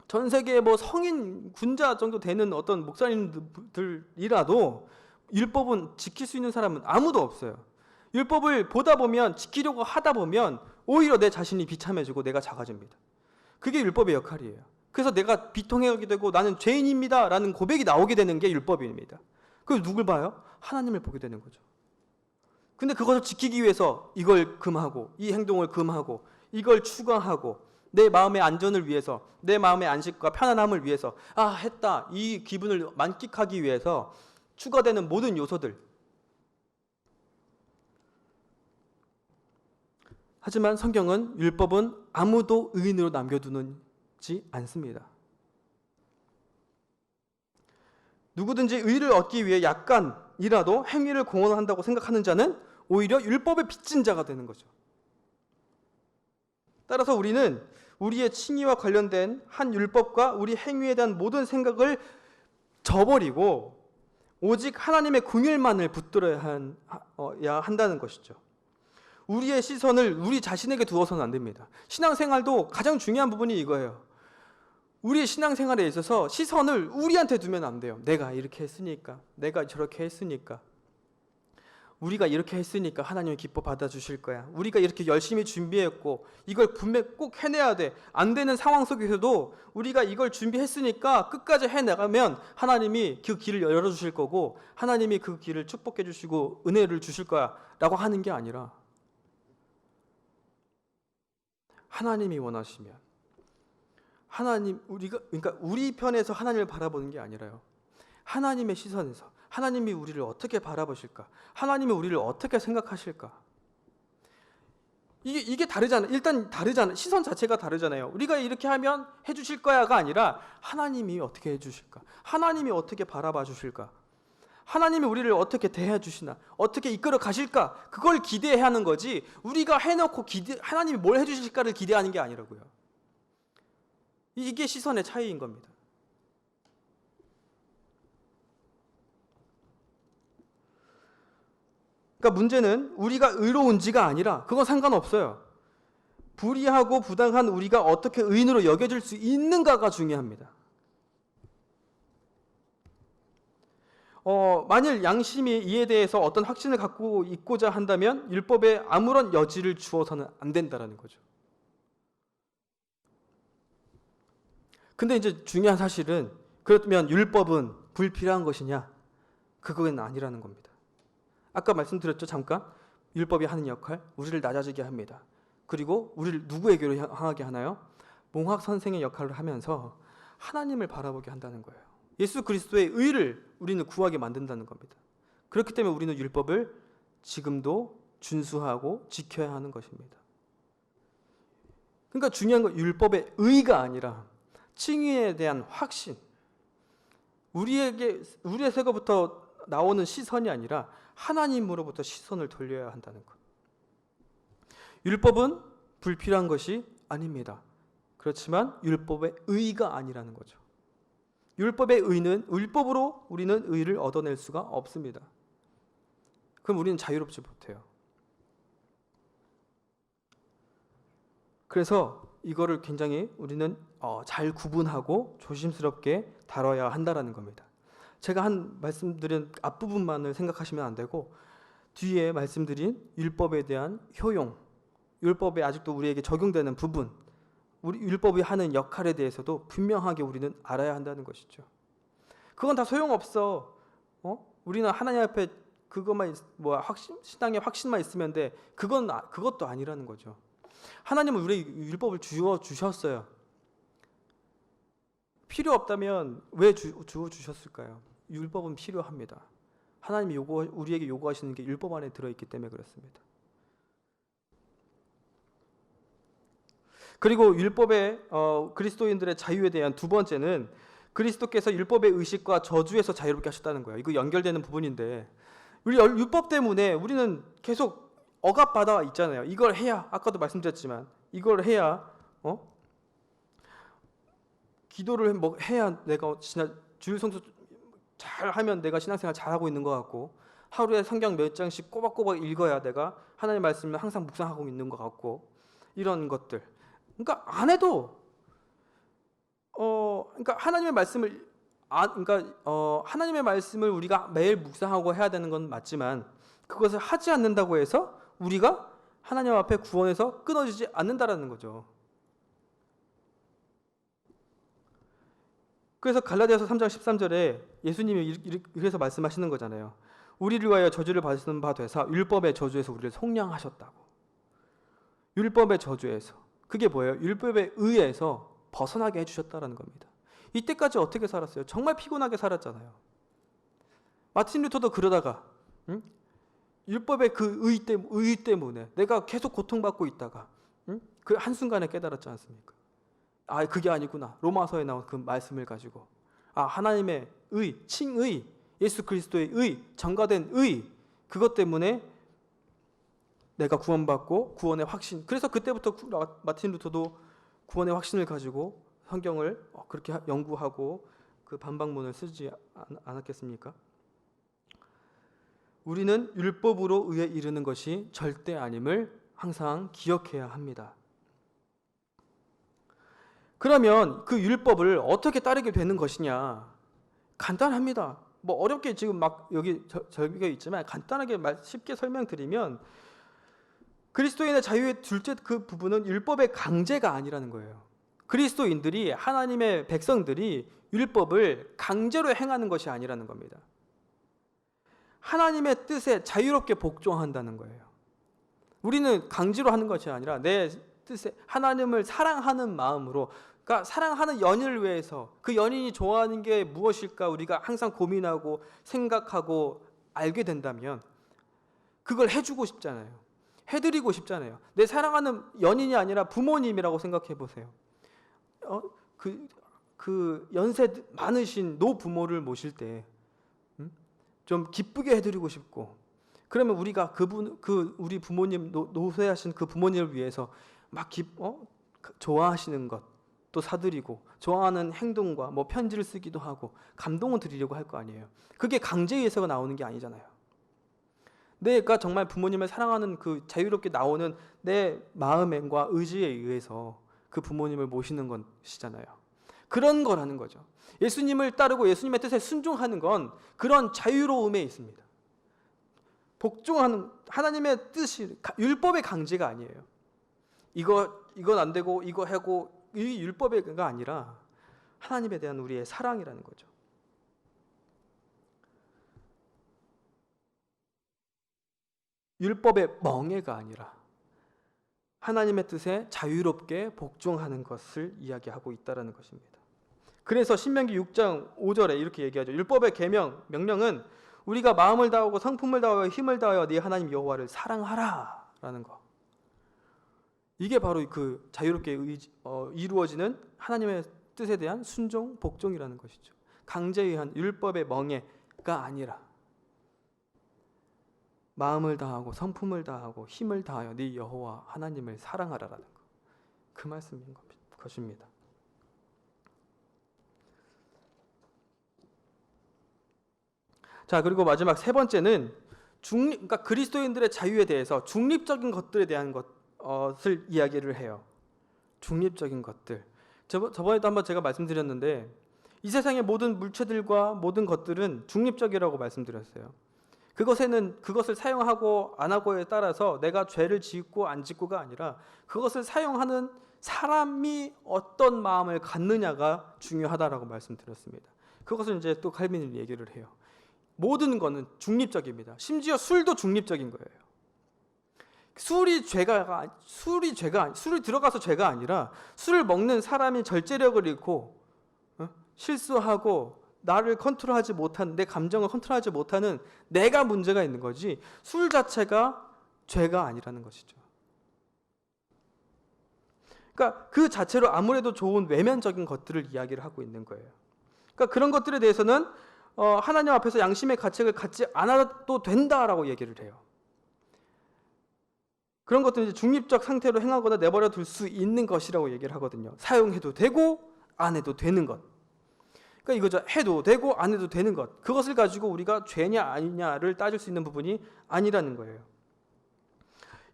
전 세계에 뭐 성인 군자 정도 되는 어떤 목사님들이라도 율법은 지킬 수 있는 사람은 아무도 없어요. 율법을 보다 보면, 지키려고 하다 보면 오히려 내 자신이 비참해지고 내가 작아집니다. 그게 율법의 역할이에요. 그래서 내가 비통하게 되고 나는 죄인입니다 라는 고백이 나오게 되는 게 율법입니다. 그럼 누굴 봐요? 하나님을 보게 되는 거죠. 근데 그것을 지키기 위해서 이걸 금하고, 이 행동을 금하고, 이걸 추가하고, 내 마음의 안전을 위해서, 내 마음의 안식과 편안함을 위해서, 했다, 이 기분을 만끽하기 위해서 추가되는 모든 요소들. 하지만 성경은, 율법은 아무도 의인으로 남겨두지 않습니다. 누구든지 의를 얻기 위해 약간이라도 행위를 공헌한다고 생각하는 자는 오히려 율법에 빚진 자가 되는 거죠. 따라서 우리는 우리의 칭의와 관련된 한 율법과 우리 행위에 대한 모든 생각을 저버리고 오직 하나님의 긍휼만을 붙들어야 한다는 것이죠. 우리의 시선을 우리 자신에게 두어서는 안 됩니다. 신앙생활도 가장 중요한 부분이 이거예요. 우리의 신앙생활에 있어서 시선을 우리한테 두면 안 돼요. 내가 이렇게 했으니까, 내가 저렇게 했으니까, 우리가 이렇게 했으니까 하나님이 기뻐 받아주실 거야. 우리가 이렇게 열심히 준비했고 이걸 분명히 꼭 해내야 돼. 안 되는 상황 속에서도 우리가 이걸 준비했으니까 끝까지 해나가면 하나님이 그 길을 열어주실 거고, 하나님이 그 길을 축복해 주시고 은혜를 주실 거야 라고 하는 게 아니라, 하나님이 원하시면, 그러니까 우리 편에서 하나님을 바라보는 게 아니라요, 하나님의 시선에서 하나님이 우리를 어떻게 바라보실까? 하나님이 우리를 어떻게 생각하실까? 이게 다르잖아요. 일단 다르잖아요. 시선 자체가 다르잖아요. 우리가 이렇게 하면 해주실 거야가 아니라 하나님이 어떻게 해주실까? 하나님이 어떻게 바라봐 주실까? 하나님이 우리를 어떻게 대해 주시나? 어떻게 이끌어 가실까? 그걸 기대해야 하는 거지, 우리가 해놓고 하나님이 뭘 해주실까를 기대하는 게 아니라고요. 이게 시선의 차이인 겁니다. 그러니까 문제는 우리가 의로운지가 아니라, 그건 상관없어요. 불의하고 부당한 우리가 어떻게 의인으로 여겨질 수 있는가가 중요합니다. 만일 양심이 이에 대해서 어떤 확신을 갖고 있고자 한다면 율법에 아무런 여지를 주어서는 안 된다는 거죠. 근데 이제 중요한 사실은, 그렇다면 율법은 불필요한 것이냐? 그건 아니라는 겁니다. 아까 말씀드렸죠, 잠깐. 율법이 하는 역할, 우리를 낮아지게 합니다. 그리고 우리를 누구에게로 향하게 하나요? 몽학 선생의 역할을 하면서 하나님을 바라보게 한다는 거예요. 예수 그리스도의 의를 우리는 구하게 만든다는 겁니다. 그렇기 때문에 우리는 율법을 지금도 준수하고 지켜야 하는 것입니다. 그러니까 중요한 건 율법의 의가 아니라 칭의에 대한 확신, 우리에게부터 나오는 시선이 아니라 하나님으로부터 시선을 돌려야 한다는 것. 율법은 불필요한 것이 아닙니다. 그렇지만 율법의 의가 아니라는 거죠. 율법의 의는, 율법으로 우리는 의를 얻어낼 수가 없습니다. 그럼 우리는 자유롭지 못해요. 그래서 이거를 굉장히 우리는 잘 구분하고 조심스럽게 다뤄야 한다는 겁니다. 제가 말씀드린 앞부분만을 생각하시면 안 되고, 뒤에 말씀드린 율법에 대한 효용, 율법에 아직도 우리에게 적용되는 부분, 우리 율법이 하는 역할에 대해서도 분명하게 우리는 알아야 한다는 것이죠. 그건 다 소용없어. 우리는 하나님 앞에 그것만 신앙의 확신만 있으면 돼. 그것도 아니라는 거죠. 하나님은 우리에게 율법을 주셨어요. 필요 없다면 왜 주셨을까요? 율법은 필요합니다. 하나님이 우리에게 요구하시는 게 율법 안에 들어있기 때문에 그렇습니다. 그리고 율법의 그리스도인들의 자유에 대한 두 번째는, 그리스도께서 율법의 의식과 저주에서 자유롭게 하셨다는 거예요. 이거 연결되는 부분인데, 우리 율법 때문에 우리는 계속 억압받아 있잖아요. 이걸 해야, 아까도 말씀드렸지만 이걸 해야 기도를 뭐 해야 내가 주일 성수 잘 하면 내가 신앙생활 잘하고 있는 것 같고, 하루에 성경 몇 장씩 꼬박꼬박 읽어야 내가 하나님의 말씀을 항상 묵상하고 있는 것 같고, 이런 것들. 그러니까 안 해도 그러니까 하나님의 말씀을 하나님의 말씀을 우리가 매일 묵상하고 해야 되는 건 맞지만, 그것을 하지 않는다고 해서 우리가 하나님 앞에 구원에서 끊어지지 않는다라는 거죠. 그래서 갈라디아서 3장 13절에 예수님이 이래서 말씀하시는 거잖아요. 우리를 위하여 저주를 받으시는 바 되사 율법의 저주에서 우리를 속량하셨다고. 율법의 저주에서. 그게 뭐예요? 율법에 의해서 벗어나게 해주셨다라는 겁니다. 이때까지 어떻게 살았어요? 정말 피곤하게 살았잖아요. 마틴 루터도 그러다가 율법의 그 의 때문에 내가 계속 고통받고 있다가 그 한순간에 깨달았지 않습니까? 아, 그게 아니구나. 로마서에 나온 그 말씀을 가지고 하나님의 의, 칭의, 예수 그리스도의 의, 전가된 의, 그것 때문에 내가 구원받고 구원의 확신. 그래서 그때부터 마틴 루터도 구원의 확신을 가지고 성경을 그렇게 연구하고 그 반박문을 쓰지 않았겠습니까? 우리는 율법으로 의에 이르는 것이 절대 아님을 항상 기억해야 합니다. 그러면 그 율법을 어떻게 따르게 되는 것이냐? 간단합니다. 뭐 어렵게 지금 막 여기 절기가 있지만 간단하게 쉽게 설명드리면, 그리스도인의 자유의 둘째 그 부분은 율법의 강제가 아니라는 거예요. 그리스도인들이, 하나님의 백성들이 율법을 강제로 행하는 것이 아니라는 겁니다. 하나님의 뜻에 자유롭게 복종한다는 거예요. 우리는 강제로 하는 것이 아니라 내 뜻에 하나님을 사랑하는 마음으로, 그러니까 사랑하는 연인을 위해서, 그 연인이 좋아하는 게 무엇일까 우리가 항상 고민하고 생각하고 알게 된다면 그걸 해주고 싶잖아요. 해드리고 싶잖아요. 내 사랑하는 연인이 아니라 부모님이라고 생각해 보세요. 그 연세 많으신 노부모를 모실 때 좀 기쁘게 해드리고 싶고, 그러면 우리가 우리 부모님, 노쇠하신 그 부모님을 위해서 막 좋아하시는 것 또 사드리고, 좋아하는 행동과 뭐 편지를 쓰기도 하고 감동을 드리려고 할 거 아니에요. 그게 강제에 의해서 나오는 게 아니잖아요. 내가 정말 부모님을 사랑하는 그 자유롭게 나오는 내 마음과 의지에 의해서 그 부모님을 모시는 것이잖아요. 그런 거라는 거죠. 예수님을 따르고 예수님의 뜻에 순종하는 건 그런 자유로움에 있습니다. 복종하는 하나님의 뜻이, 율법의 강제가 아니에요. 이건 안 되고 이거 하고, 이 율법의가 아니라 하나님에 대한 우리의 사랑이라는 거죠. 율법의 멍해가 아니라 하나님의 뜻에 자유롭게 복종하는 것을 이야기하고 있다는 것입니다. 그래서 신명기 6장 5절에 이렇게 얘기하죠. 율법의 명령은 우리가 마음을 다하고 성품을 다하여 힘을 다하여 네 하나님 여호와를 사랑하라 라는 거. 이게 바로 그 자유롭게 이루어지는 하나님의 뜻에 대한 순종, 복종이라는 것이죠. 강제에 의한 율법의 멍해가 아니라 마음을 다하고 성품을 다하고 힘을 다하여 네 여호와 하나님을 사랑하라라는 것. 그 말씀인 것입니다. 자, 그리고 마지막 세 번째는 그러니까 그리스도인들의 자유에 대해서 중립적인 것들에 대한 것을 이야기를 해요. 중립적인 것들. 저번에도 한번 제가 말씀드렸는데, 이 세상의 모든 물체들과 모든 것들은 중립적이라고 말씀드렸어요. 그것을 사용하고 안 하고에 따라서 내가 죄를 짓고 안 짓고가 아니라 그것을 사용하는 사람이 어떤 마음을 갖느냐가 중요하다라고 말씀드렸습니다. 그것을 이제 또 칼빈이 얘기를 해요. 모든 것은 중립적입니다. 심지어 술도 중립적인 거예요. 술이 들어가서 죄가 아니라, 술을 먹는 사람이 절제력을 잃고 실수하고 나를 컨트롤하지 못하는, 내 감정을 컨트롤하지 못하는 내가 문제가 있는 거지, 술 자체가 죄가 아니라는 것이죠. 그러니까 그 자체로 아무래도 좋은 외면적인 것들을 이야기를 하고 있는 거예요. 그러니까 그런 것들에 대해서는 하나님 앞에서 양심의 가책을 갖지 않아도 된다라고 얘기를 해요. 그런 것들은 이제 중립적 상태로 행하거나 내버려 둘 수 있는 것이라고 얘기를 하거든요. 사용해도 되고 안 해도 되는 것. 그러니까 이거죠. 해도 되고 안 해도 되는 것. 그것을 가지고 우리가 죄냐 아니냐를 따질 수 있는 부분이 아니라는 거예요.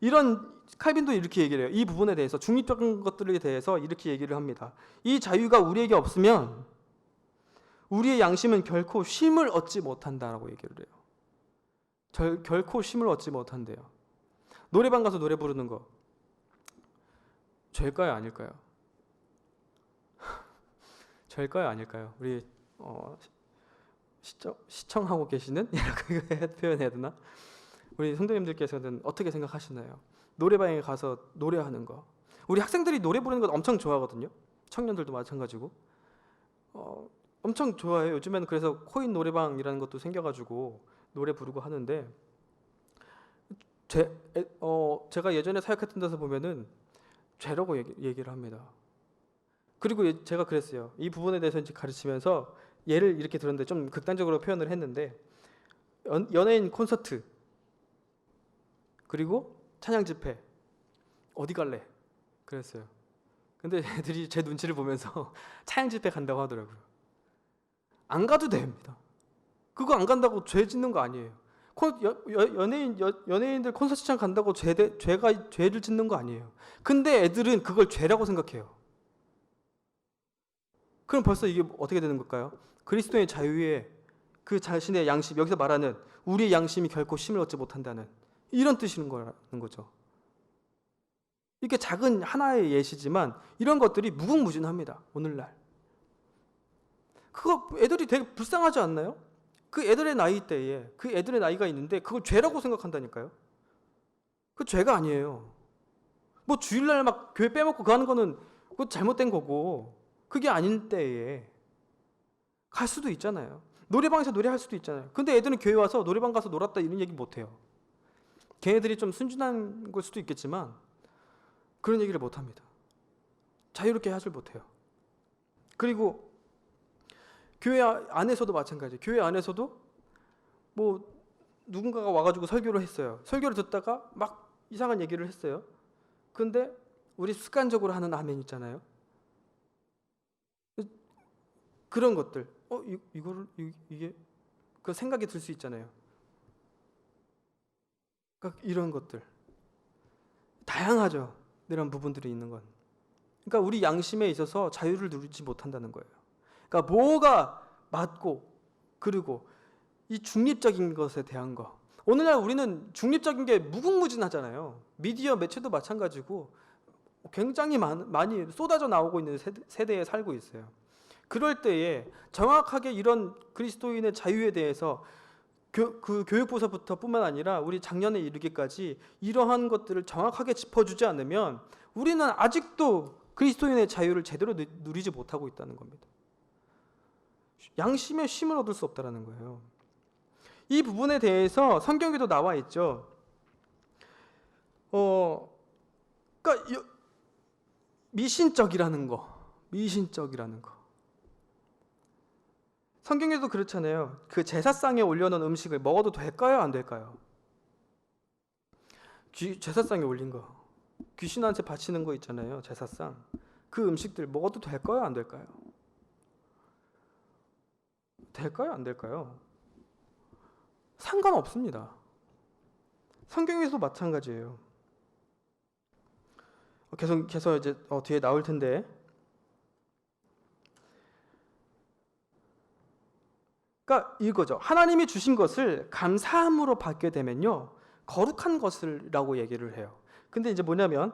이런 칼빈도 이렇게 얘기를 해요. 이 부분에 대해서 중립적인 것들에 대해서 이렇게 얘기를 합니다. 이 자유가 우리에게 없으면 우리의 양심은 결코 쉼을 얻지 못한다라고 얘기를 해요. 결코 쉼을 얻지 못한대요. 노래방 가서 노래 부르는 거 죄일까요 아닐까요? 죄일까요 아닐까요? 우리 시청하고 계시는 이렇게 표현해야 되나? 우리 성도님들께서는 어떻게 생각하시나요? 노래방에 가서 노래하는 거. 우리 학생들이 노래 부르는 거 엄청 좋아하거든요. 청년들도 마찬가지고. 엄청 좋아해요. 요즘에는 그래서 코인 노래방이라는 것도 생겨가지고 노래 부르고 하는데 제가 예전에 사역했던 데서 보면은 죄라고 얘기를 합니다. 그리고 제가 그랬어요. 이 부분에 대해서 이제 가르치면서 예를 이렇게 들었는데 좀 극단적으로 표현을 했는데 연예인 콘서트 그리고 찬양 집회 어디 갈래? 그랬어요. 근데 애들이 제 눈치를 보면서 찬양 집회 간다고 하더라고요. 안 가도 됩니다. 그거 안 간다고 죄 짓는 거 아니에요. 연예인들 콘서트장 간다고 죄를 짓는 거 아니에요. 근데 애들은 그걸 죄라고 생각해요. 그럼 벌써 이게 어떻게 되는 걸까요? 그리스도의 자유에 그 자신의 양심, 여기서 말하는 우리의 양심이 결코 쉼을 얻지 못한다는 이런 뜻인 거라는 거죠. 이게 작은 하나의 예시지만 이런 것들이 무궁무진합니다. 오늘날. 그거 애들이 되게 불쌍하지 않나요? 그 애들의 나이 때에 그 애들의 나이가 있는데 그걸 죄라고 생각한다니까요. 그 죄가 아니에요. 뭐 주일날 막 교회 빼먹고 가는 거는 그거 잘못된 거고 그게 아닌 때에 갈 수도 있잖아요. 노래방에서 노래할 수도 있잖아요. 근데 애들은 교회 와서 노래방 가서 놀았다 이런 얘기 못해요. 걔네들이 좀 순진한 걸 수도 있겠지만 그런 얘기를 못합니다. 자유롭게 하질 못해요. 그리고 교회 안에서도 마찬가지예요. 교회 안에서도 뭐 누군가가 와가지고 설교를 했어요. 설교를 듣다가 막 이상한 얘기를 했어요. 근데 우리 습관적으로 하는 아멘 있잖아요. 그런 것들, 이게 그 생각이 들 수 있잖아요. 그러니까 이런 것들 다양하죠. 이런 부분들이 있는 건. 그러니까 우리 양심에 있어서 자유를 누리지 못한다는 거예요. 그러니까 뭐가 맞고 그리고 이 중립적인 것에 대한 거. 오늘날 우리는 중립적인 게 무궁무진하잖아요. 미디어 매체도 마찬가지고 굉장히 많이 쏟아져 나오고 있는 세대에 살고 있어요. 그럴 때에 정확하게 이런 그리스도인의 자유에 대해서 그 교육부서부터 뿐만 아니라 우리 작년에 이르기까지 이러한 것들을 정확하게 짚어주지 않으면 우리는 아직도 그리스도인의 자유를 제대로 누리지 못하고 있다는 겁니다. 양심의 쉼을 얻을 수 없다는 거예요. 이 부분에 대해서 성경에도 나와 있죠. 그러니까 미신적이라는 거. 성경에도 그렇잖아요. 그 제사상에 올려놓은 음식을 먹어도 될까요? 안 될까요? 제사상에 올린 거. 귀신한테 바치는 거 있잖아요. 제사상. 그 음식들 먹어도 될까요? 안 될까요? 될까요? 안 될까요? 상관없습니다. 성경에서도 마찬가지예요. 계속 이제 뒤에 나올 텐데. 그러니까 이거죠. 하나님이 주신 것을 감사함으로 받게 되면요, 거룩한 것을라고 얘기를 해요. 근데 이제 뭐냐면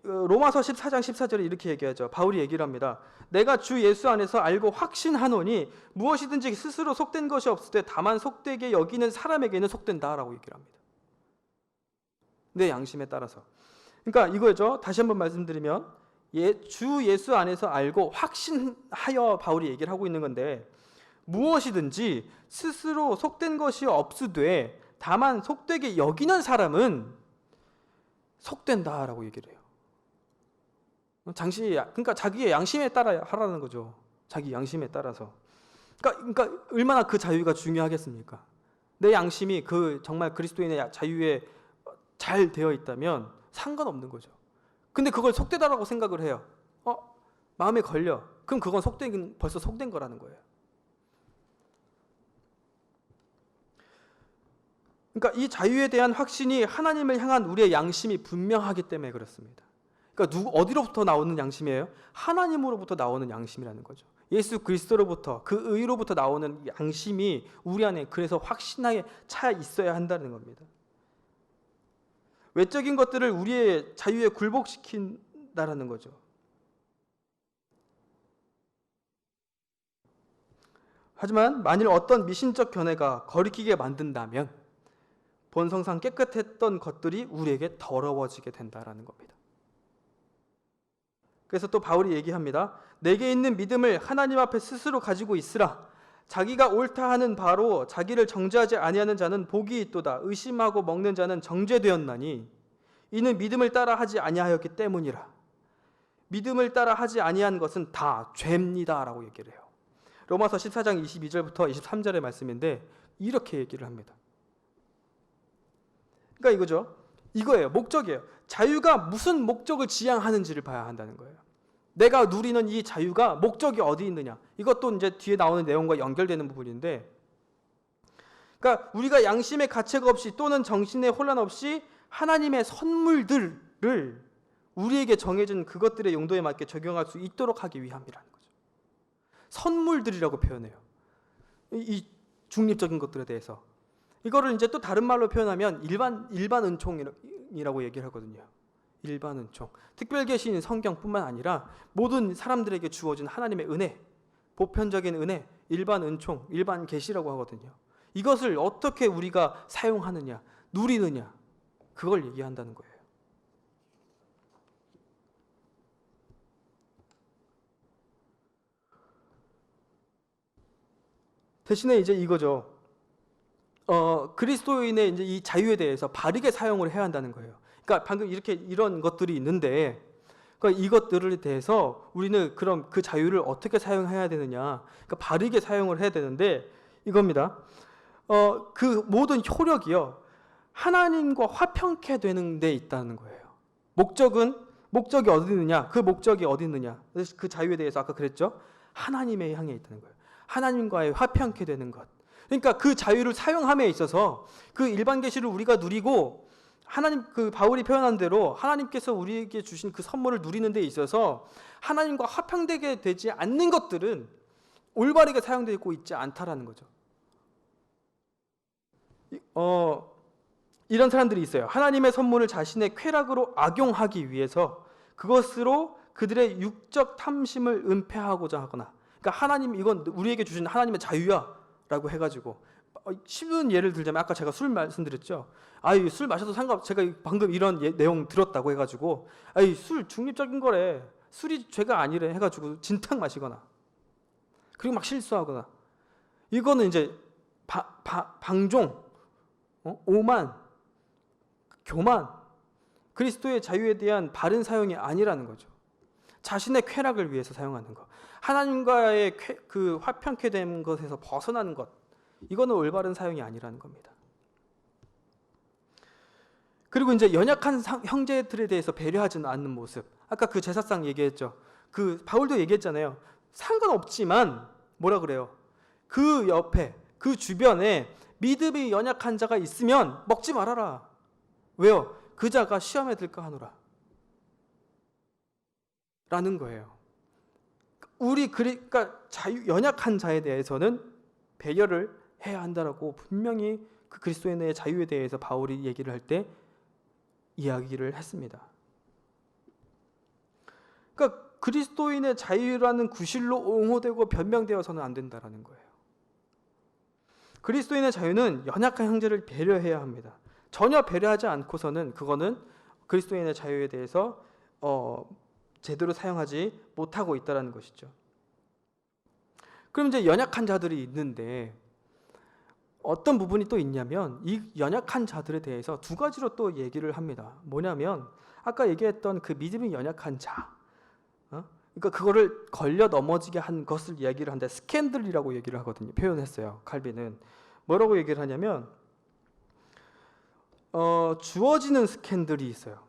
로마서 14장 14절에 이렇게 얘기하죠. 바울이 얘기를 합니다. 내가 주 예수 안에서 알고 확신하노니 무엇이든지 스스로 속된 것이 없을 때 다만 속되게 여기는 사람에게는 속된다라고 얘기를 합니다. 내 양심에 따라서. 그러니까 이거죠. 다시 한번 말씀드리면 주 예수 안에서 알고 확신하여 바울이 얘기를 하고 있는 건데, 무엇이든지 스스로 속된 것이 없으되 다만 속되게 여기는 사람은 속된다라고 얘기를 해요. 그러니까 자기의 양심에 따라 하라는 거죠. 자기 양심에 따라서. 그러니까 얼마나 그 자유가 중요하겠습니까? 내 양심이 그 정말 그리스도인의 자유에 잘 되어 있다면 상관없는 거죠. 근데 그걸 속되다라고 생각을 해요. 마음에 걸려. 그럼 그건 벌써 속된 거라는 거예요. 그러니까 이 자유에 대한 확신이 하나님을 향한 우리의 양심이 분명하기 때문에 그렇습니다. 그러니까 어디로부터 나오는 양심이에요? 하나님으로부터 나오는 양심이라는 거죠. 예수 그리스도로부터, 그 의로부터 나오는 양심이 우리 안에 그래서 확신하게 차 있어야 한다는 겁니다. 외적인 것들을 우리의 자유에 굴복시킨다라는 거죠. 하지만 만일 어떤 미신적 견해가 거리끼게 만든다면 본성상 깨끗했던 것들이 우리에게 더러워지게 된다라는 겁니다. 그래서 또 바울이 얘기합니다. 내게 있는 믿음을 하나님 앞에 스스로 가지고 있으라. 자기가 옳다 하는 바로 자기를 정죄하지 아니하는 자는 복이 있도다. 의심하고 먹는 자는 정죄되었나니 이는 믿음을 따라 하지 아니하였기 때문이라. 믿음을 따라 하지 아니한 것은 다 죄입니다 라고 얘기를 해요. 로마서 14장 22절부터 23절의 말씀인데 이렇게 얘기를 합니다. 그러니까 이거죠. 이거예요. 목적이에요. 자유가 무슨 목적을 지향하는지를 봐야 한다는 거예요. 내가 누리는 이 자유가 목적이 어디 있느냐. 이것도 이제 뒤에 나오는 내용과 연결되는 부분인데, 그러니까 우리가 양심의 가책 없이 또는 정신의 혼란 없이 하나님의 선물들을 우리에게 정해진 그것들의 용도에 맞게 적용할 수 있도록 하기 위함이라는 거죠. 선물들이라고 표현해요. 이 중립적인 것들에 대해서. 이거를 이제 또 다른 말로 표현하면 일반 은총이라고 얘기를 하거든요. 일반 은총. 특별 계시인 성경뿐만 아니라 모든 사람들에게 주어진 하나님의 은혜, 보편적인 은혜, 일반 은총, 일반 계시라고 하거든요. 이것을 어떻게 우리가 사용하느냐, 누리느냐, 그걸 얘기한다는 거예요. 대신에 이제 이거죠. 그리스도인의 이제 이 자유에 대해서 바르게 사용을 해야 한다는 거예요. 그러니까 방금 이런 것들이 있는데, 그러니까 이것들에 대해서 우리는 그럼 그 자유를 어떻게 사용해야 되느냐? 그러니까 바르게 사용을 해야 되는데 이겁니다. 그 모든 효력이요 하나님과 화평케 되는 데 있다는 거예요. 목적이 어디 있느냐? 그 목적이 어디 있느냐? 그 자유에 대해서 아까 그랬죠? 하나님의 향해 있다는 거예요. 하나님과의 화평케 되는 것. 그러니까 그 자유를 사용함에 있어서 그 일반 계시를 우리가 누리고 하나님 그 바울이 표현한 대로 하나님께서 우리에게 주신 그 선물을 누리는 데 있어서 하나님과 화평되게 되지 않는 것들은 올바르게 사용되고 있지 않다라는 거죠. 이런 사람들이 있어요. 하나님의 선물을 자신의 쾌락으로 악용하기 위해서 그것으로 그들의 육적 탐심을 은폐하고자 하거나, 그러니까 하나님 이건 우리에게 주신 하나님의 자유야 라고 해가지고, 쉬운 예를 들자면 아까 제가 술 말씀드렸죠. 술 마셔도 상관없. 제가 방금 이런 내용 들었다고 해가지고 술 중립적인 거래. 술이 죄가 아니래 해가지고 진탕 마시거나 그리고 막 실수하거나, 이거는 이제 방종, 오만, 교만, 그리스도의 자유에 대한 바른 사용이 아니라는 거죠. 자신의 쾌락을 위해서 사용하는 것, 하나님과의 그 화평케 된 것에서 벗어나는 것, 이거는 올바른 사용이 아니라는 겁니다. 그리고 이제 연약한 형제들에 대해서 배려하지 않는 모습, 아까 그 제사상 얘기했죠. 그 바울도 얘기했잖아요. 상관없지만 뭐라 그래요? 그 옆에, 그 주변에 믿음이 연약한 자가 있으면 먹지 말아라. 왜요? 그 자가 시험에 들까 하노라 라는 거예요. 그러니까 연약한 자에 대해서는 배려를 해야 한다라고 분명히 그 그리스도인의 자유에 대해서 바울이 얘기를 할 때 이야기를 했습니다. 그러니까 그리스도인의 자유라는 구실로 옹호되고 변명되어서는 안 된다라는 거예요. 그리스도인의 자유는 연약한 형제를 배려해야 합니다. 전혀 배려하지 않고서는 그거는 그리스도인의 자유에 대해서 제대로 사용하지 못하고 있다는 것이죠. 그럼 이제 연약한 자들이 있는데 어떤 부분이 또 있냐면, 이 연약한 자들에 대해서 두 가지로 또 얘기를 합니다. 뭐냐면 아까 얘기했던 그 믿음이 연약한 자, 그러니까 그거를 걸려 넘어지게 한 것을 이야기를 하는데 스캔들이라고 얘기를 하거든요. 표현했어요. 칼빈은 뭐라고 얘기를 하냐면, 주어지는 스캔들이 있어요.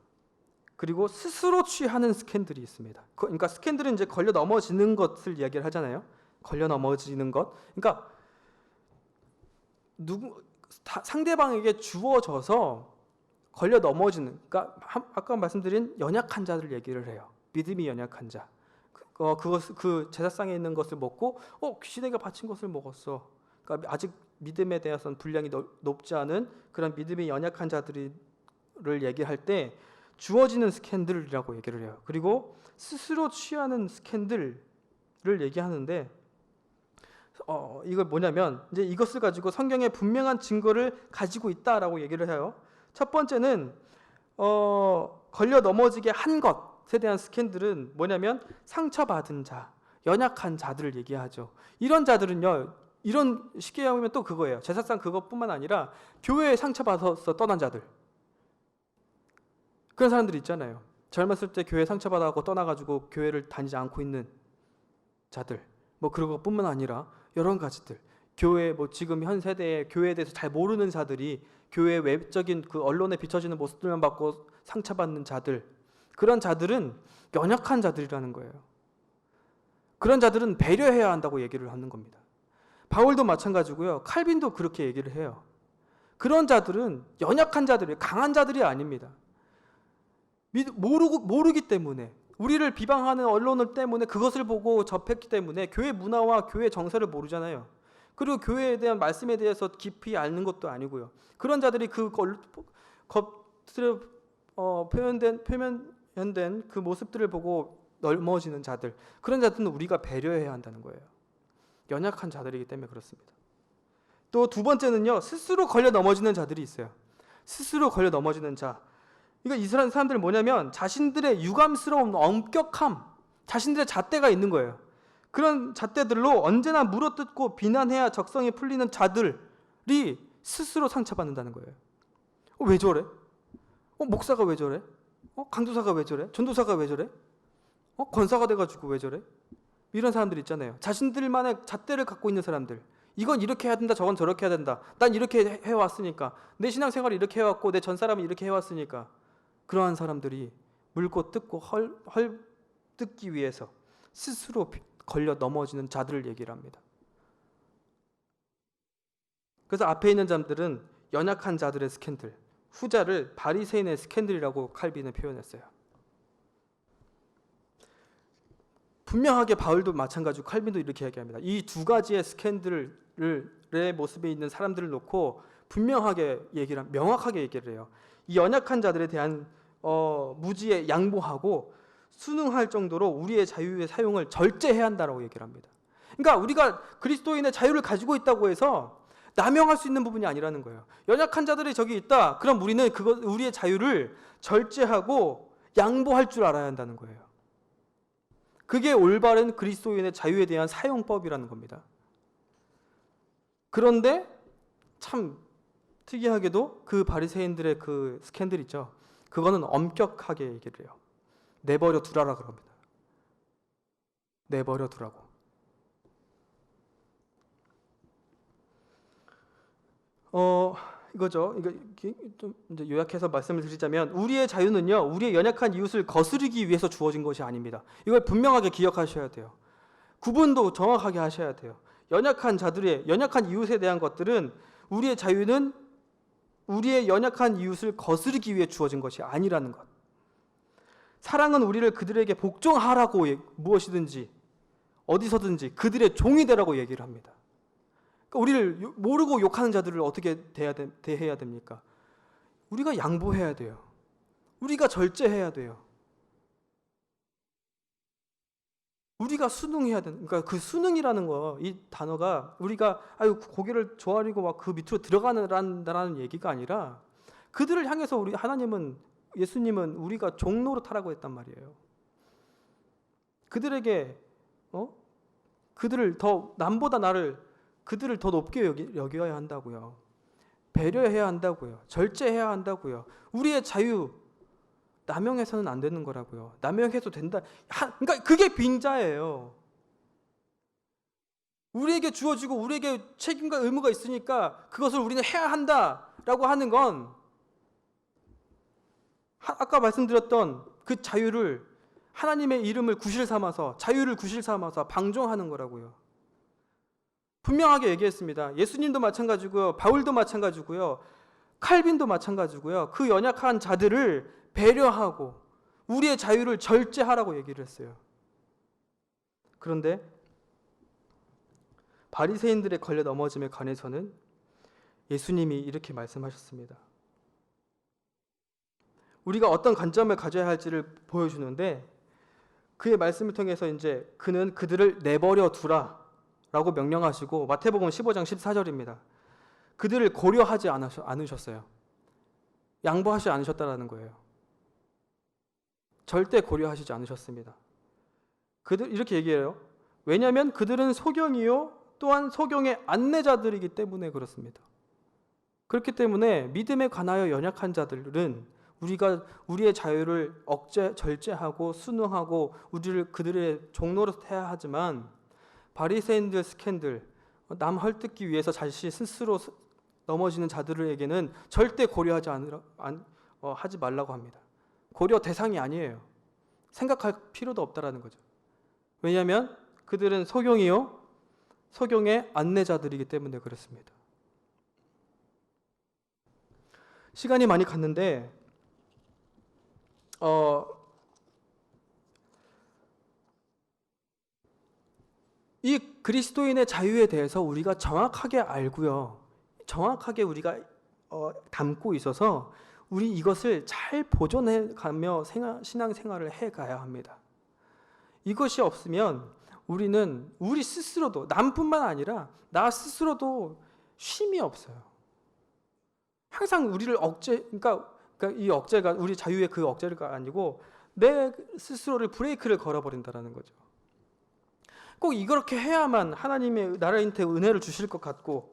그리고 스스로 취하는 스캔들이 있습니다. 그러니까 스캔들은 이제 걸려 넘어지는 것을 이야기를 하잖아요. 걸려 넘어지는 것. 그러니까 상대방에게 주어져서 걸려 넘어지는. 그러니까 아까 말씀드린 연약한 자들 얘기를 해요. 믿음이 연약한 자. 그 제사상에 있는 것을 먹고 귀신에게 바친 것을 먹었어. 그러니까 아직 믿음에 대해서는 분량이 높지 않은 그런 믿음이 연약한 자들을 얘기할 때 주어지는 스캔들이라고 얘기를 해요. 그리고 스스로 취하는 스캔들을 얘기하는데 이걸 뭐냐면 이제 이것을 가지고 성경에 분명한 증거를 가지고 있다라고 얘기를 해요. 첫 번째는 걸려 넘어지게 한 것에 대한 스캔들은 뭐냐면 상처받은 자, 연약한 자들을 얘기하죠. 이런 자들은요, 이런 쉽게 하면 또 그거예요. 제사상 그것뿐만 아니라 교회에 상처받아서 떠난 자들. 그런 사람들 있잖아요. 젊었을 때 교회 상처받아서 떠나가지고 교회를 다니지 않고 있는 자들. 뭐 그런 것뿐만 아니라 여러 가지들. 교회 지금 현 세대에 교회에 대해서 잘 모르는 자들이 교회 외적인 그 언론에 비춰지는 모습들만 받고 상처받는 자들. 그런 자들은 연약한 자들이라는 거예요. 그런 자들은 배려해야 한다고 얘기를 하는 겁니다. 바울도 마찬가지고요. 칼빈도 그렇게 얘기를 해요. 그런 자들은 연약한 자들이에요. 강한 자들이 아닙니다. 모르기 때문에, 우리를 비방하는 언론을 때문에 그것을 보고 접했기 때문에 교회 문화와 교회 정서를 모르잖아요. 그리고 교회에 대한 말씀에 대해서 깊이 아는 것도 아니고요. 그런 자들이 그 겉으로 표현된 그 모습들을 보고 넘어지는 자들, 그런 자들은 우리가 배려해야 한다는 거예요. 연약한 자들이기 때문에 그렇습니다. 또 두 번째는요, 스스로 걸려 넘어지는 자들이 있어요. 스스로 걸려 넘어지는 자. 그러니까 이스라엘 사람들은 뭐냐면 자신들의 유감스러운 엄격함, 자신들의 잣대가 있는 거예요. 그런 잣대들로 언제나 물어뜯고 비난해야 적성이 풀리는 자들이 스스로 상처받는다는 거예요. 왜 저래? 목사가 왜 저래? 강도사가 왜 저래? 전도사가 왜 저래? 권사가 돼가지고 왜 저래? 이런 사람들 있잖아요. 자신들만의 잣대를 갖고 있는 사람들. 이건 이렇게 해야 된다, 저건 저렇게 해야 된다. 난 이렇게 해왔으니까, 내 신앙생활을 이렇게 해왔고 내 전 사람은 이렇게 해왔으니까. 그러한 사람들이 물고 뜯고 헐뜯기 위해서 스스로 걸려 넘어지는 자들을 얘기를 합니다. 그래서 앞에 있는 자들은 연약한 자들의 스캔들, 후자를 바리새인의 스캔들이라고 칼빈은 표현했어요. 분명하게 바울도 마찬가지고 칼빈도 이렇게 얘기합니다. 이 두 가지의 스캔들의 모습에 있는 사람들을 놓고 분명하게 명확하게 얘기를 해요. 이 연약한 자들에 대한 무지에 양보하고 순응할 정도로 우리의 자유의 사용을 절제해야 한다라고 얘기를 합니다. 그러니까 우리가 그리스도인의 자유를 가지고 있다고 해서 남용할 수 있는 부분이 아니라는 거예요. 연약한 자들이 저기 있다. 그럼 우리는 우리의 자유를 절제하고 양보할 줄 알아야 한다는 거예요. 그게 올바른 그리스도인의 자유에 대한 사용법이라는 겁니다. 그런데 참 특이하게도 그 바리새인들의 그 스캔들 있죠. 그거는 엄격하게 얘기를 해요. 내버려 두라라 그럽니다. 내버려 두라고. 이거죠. 이거 좀 이제 요약해서 말씀을 드리자면 우리의 자유는요, 우리의 연약한 이웃을 거스르기 위해서 주어진 것이 아닙니다. 이걸 분명하게 기억하셔야 돼요. 구분도 정확하게 하셔야 돼요. 연약한 이웃에 대한 것들은 우리의 자유는 우리의 연약한 이웃을 거스르기 위해 주어진 것이 아니라는 것. 사랑은 우리를 그들에게 복종하라고 무엇이든지 어디서든지 그들의 종이 되라고 얘기를 합니다. 그러니까 우리를 모르고 욕하는 자들을 어떻게 대해야 됩니까? 우리가 양보해야 돼요. 우리가 절제해야 돼요. 우리가 순응해야 되는, 그러니까 그 순응이라는 거, 이 단어가 우리가 고개를 조아리고 막 그 밑으로 들어가는다라는 얘기가 아니라 그들을 향해서 우리 예수님은 우리가 종노릇하라고 했단 말이에요. 그들에게 그들을 더 높게 여겨야 한다고요. 배려해야 한다고요. 절제해야 한다고요. 우리의 자유 남용해서는 안 되는 거라고요. 남용해도 된다. 그러니까 그게 빙자예요. 우리에게 주어지고 우리에게 책임과 의무가 있으니까 그것을 우리는 해야 한다라고 하는 건 아까 말씀드렸던 그 자유를 하나님의 이름을 구실 삼아서 자유를 구실 삼아서 방종하는 거라고요. 분명하게 얘기했습니다. 예수님도 마찬가지고요. 바울도 마찬가지고요. 칼빈도 마찬가지고요. 그 연약한 자들을 배려하고 우리의 자유를 절제하라고 얘기를 했어요. 그런데 바리새인들의 걸려 넘어짐에 관해서는 예수님이 이렇게 말씀하셨습니다. 우리가 어떤 관점을 가져야 할지를 보여주는데 그의 말씀을 통해서 이제 그는 그들을 내버려 두라라고 명령하시고 마태복음 15장 14절입니다. 그들을 고려하지 않으셨어요. 양보하지 않으셨다라는 거예요. 절대 고려하시지 않으셨습니다. 그들 이렇게 얘기해요. 왜냐하면 그들은 소경이요 또한 소경의 안내자들이기 때문에 그렇습니다. 그렇기 때문에 믿음에 관하여 연약한 자들은 우리가 우리의 자유를 절제하고 순응하고 우리를 그들의 종로로 해야 하지만 바리새인들 스캔들 남 헐뜯기 위해서 자신 스스로 넘어지는 자들에게는 절대 고려하지 하지 말라고 합니다. 고려 대상이 아니에요. 생각할 필요도 없다라는 거죠. 왜냐하면 그들은 소경이요 소경의 안내자들이기 때문에 그렇습니다. 시간이 많이 갔는데 이 그리스도인의 자유에 대해서 우리가 정확하게 알고요. 정확하게 우리가 담고 있어서 우리 이것을 잘 보존해 가며 신앙생활을 해가야 합니다. 이것이 없으면 우리는 우리 스스로도 남뿐만 아니라 나 스스로도 쉼이 없어요. 항상 우리를 그러니까 이 억제가 우리 자유의 그 억제가 아니고 내 스스로를 브레이크를 걸어버린다라는 거죠. 꼭 이렇게 해야만 하나님의 나라한테 은혜를 주실 것 같고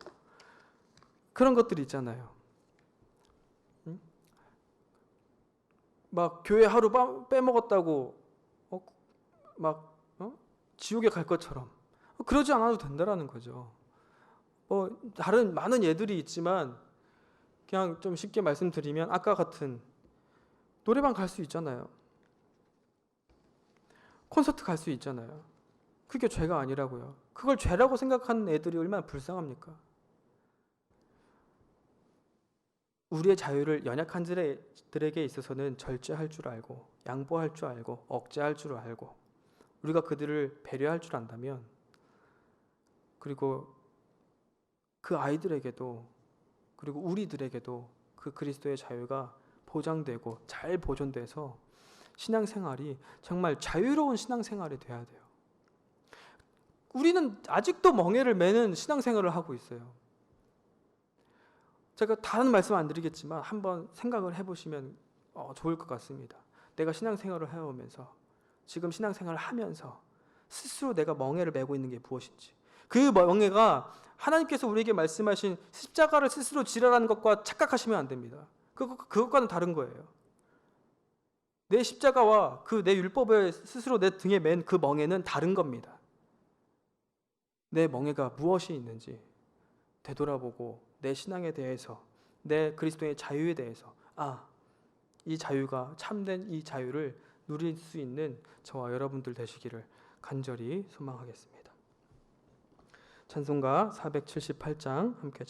그런 것들이 있잖아요. 막 교회 하루 빼먹었다고 지옥에 갈 것처럼 그러지 않아도 된다라는 거죠. 다른 많은 예들이 있지만 그냥 좀 쉽게 말씀드리면 아까 같은 노래방 갈 수 있잖아요. 콘서트 갈 수 있잖아요. 그게 죄가 아니라고요. 그걸 죄라고 생각하는 애들이 얼마나 불쌍합니까? 우리의 자유를 연약한 들에게 있어서는 절제할 줄 알고 양보할 줄 알고 억제할 줄 알고 우리가 그들을 배려할 줄 안다면 그리고 그 아이들에게도 그리고 우리들에게도 그 그리스도의 자유가 보장되고 잘 보존돼서 신앙생활이 정말 자유로운 신앙생활이 돼야 돼요. 우리는 아직도 멍에를 매는 신앙생활을 하고 있어요. 제가 다른 말씀 안 드리겠지만 한번 생각을 해보시면 좋을 것 같습니다. 내가 신앙생활을 해오면서 지금 신앙생활을 하면서 스스로 내가 멍에를 메고 있는 게 무엇인지 그 멍에가 하나님께서 우리에게 말씀하신 십자가를 스스로 지라라는 것과 착각하시면 안 됩니다. 그것과는 다른 거예요. 내 십자가와 그 내 율법을 스스로 내 등에 맨 그 멍에는 다른 겁니다. 내 멍에가 무엇이 있는지 되돌아보고 내 신앙에 대해서 내 그리스도의 자유에 대해서 이 자유가 참된 이 자유를 누릴 수 있는 저와 여러분들 되시기를 간절히 소망하겠습니다. 찬송가 478장 함께